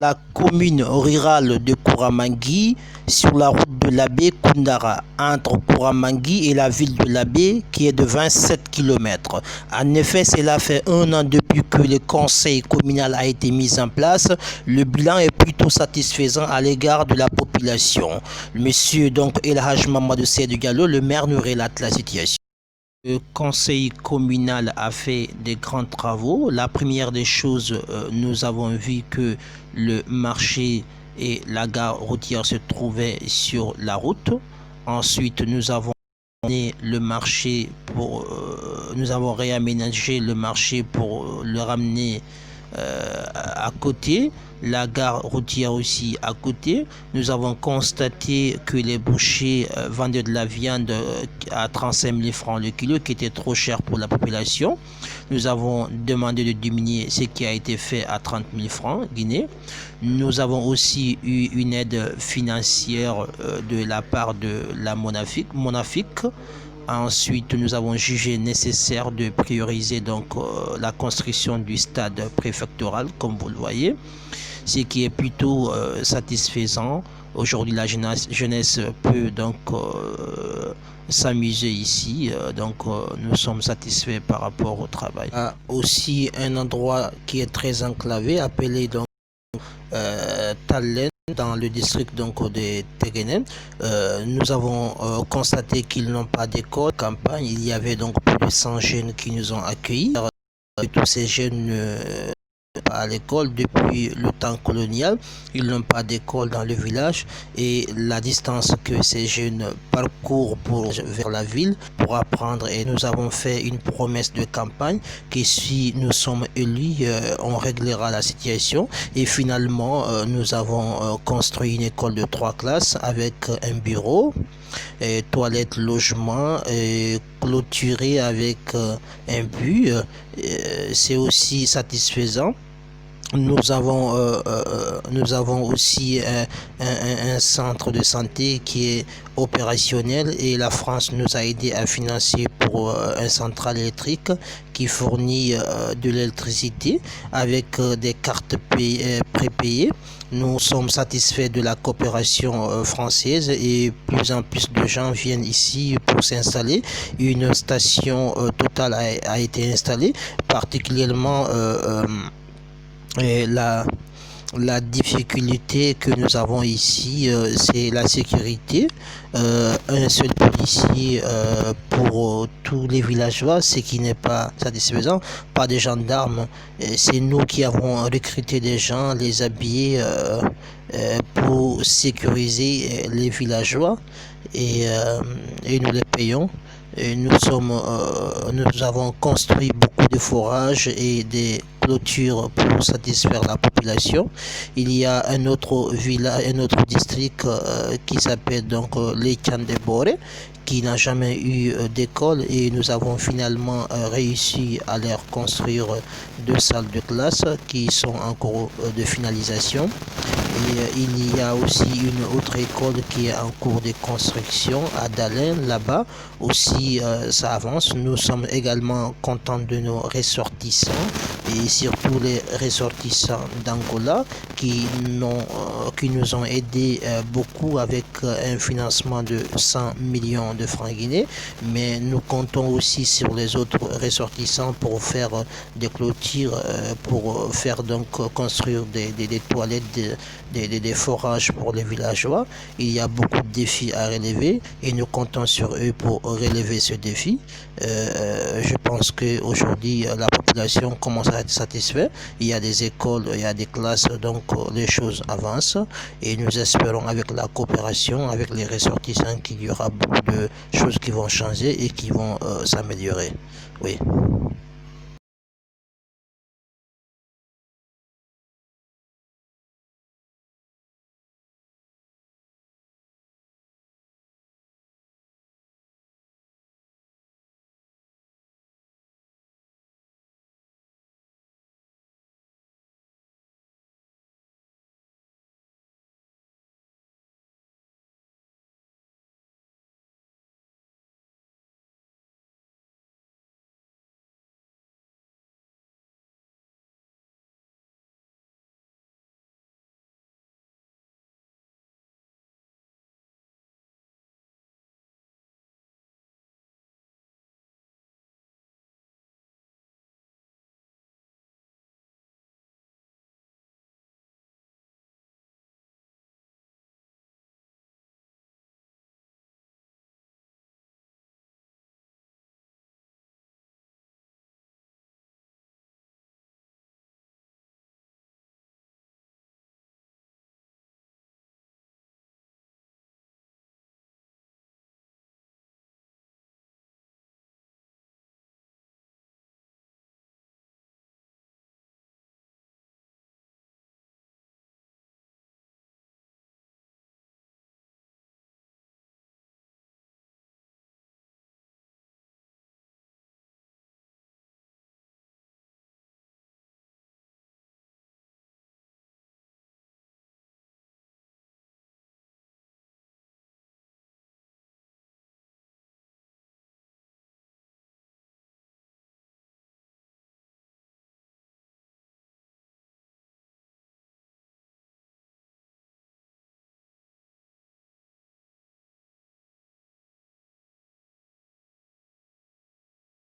La commune rurale de Kouramangui sur la route de l'abbé Koundara, entre Kouramangui et la ville de l'abbé qui est de 27 km. En effet, cela fait un an depuis que le conseil communal a été mis en place. Le bilan est plutôt satisfaisant à l'égard de la population. Monsieur El Hadj Mamadou Seydou Diallo, le maire, nous relate la situation. Le conseil communal a fait des grands travaux. La première des choses, nous avons vu que le marché et la gare routière se trouvaient sur la route. Ensuite, nous avons réaménagé le marché pour le ramener à côté, la gare routière aussi à côté. Nous avons constaté que les bouchers vendaient de la viande à 35 000 francs le kilo, qui était trop cher pour la population. Nous avons demandé de diminuer, ce qui a été fait à 30 000 francs guinéens. Nous avons aussi eu une aide financière de la part de la Monafic. Ensuite, nous avons jugé nécessaire de prioriser la construction du stade préfectoral, comme vous le voyez, ce qui est plutôt satisfaisant. Aujourd'hui, la jeunesse peut s'amuser ici, nous sommes satisfaits par rapport au travail. Aussi un endroit qui est très enclavé, appelé Talen, dans le district de Teguenen. Nous avons constaté qu'ils n'ont pas d'école campagne. Il y avait plus de 100 jeunes qui nous ont accueillis. Tous ces jeunes pas à l'école depuis le temps colonial. Ils n'ont pas d'école dans le village et la distance que ces jeunes parcourent vers la ville pour apprendre, et nous avons fait une promesse de campagne que si nous sommes élus, on réglera la situation, et finalement nous avons construit une école de 3 classes avec un bureau, toilettes, logement, clôturé avec un but. C'est aussi satisfaisant. Nous avons aussi un centre de santé qui est opérationnel, et la France nous a aidé à financer pour un central électrique qui fournit de l'électricité avec des cartes prépayées. Nous sommes satisfaits de la coopération française, et plus en plus de gens viennent ici pour s'installer. Une station Total a été installée, particulièrement et la difficulté que nous avons ici, c'est la sécurité. Un seul policier pour tous les villageois, ce qui n'est pas satisfaisant. Pas de gendarmes. C'est nous qui avons recruté des gens, les habillés pour sécuriser les villageois, et nous les payons. Et nous avons construit beaucoup de forages et des clôtures pour satisfaire la population. Il y a un autre village, un autre district qui s'appelle les Tchandebore, qui n'a jamais eu d'école, et nous avons finalement réussi à leur construire 2 salles de classe qui sont en cours de finalisation. Et il y a aussi une autre école qui est en cours de construction à Dalen, là-bas aussi ça avance. Nous sommes également contents de nos ressortissants, et surtout les ressortissants d'Angola qui nous ont aidés beaucoup avec un financement de 100 millions de francs guinéens. Mais nous comptons aussi sur les autres ressortissants pour faire des clôtures, pour faire construire des toilettes, des forages pour les villageois. Il y a beaucoup de défis à relever, et nous comptons sur eux pour relever ce défi. Je pense qu'aujourd'hui la population commence à être satisfaite. Il y a des écoles, il y a des classes, les choses avancent, et nous espérons avec la coopération avec les ressortissants qu'il y aura beaucoup de choses qui vont changer et qui vont s'améliorer. Oui.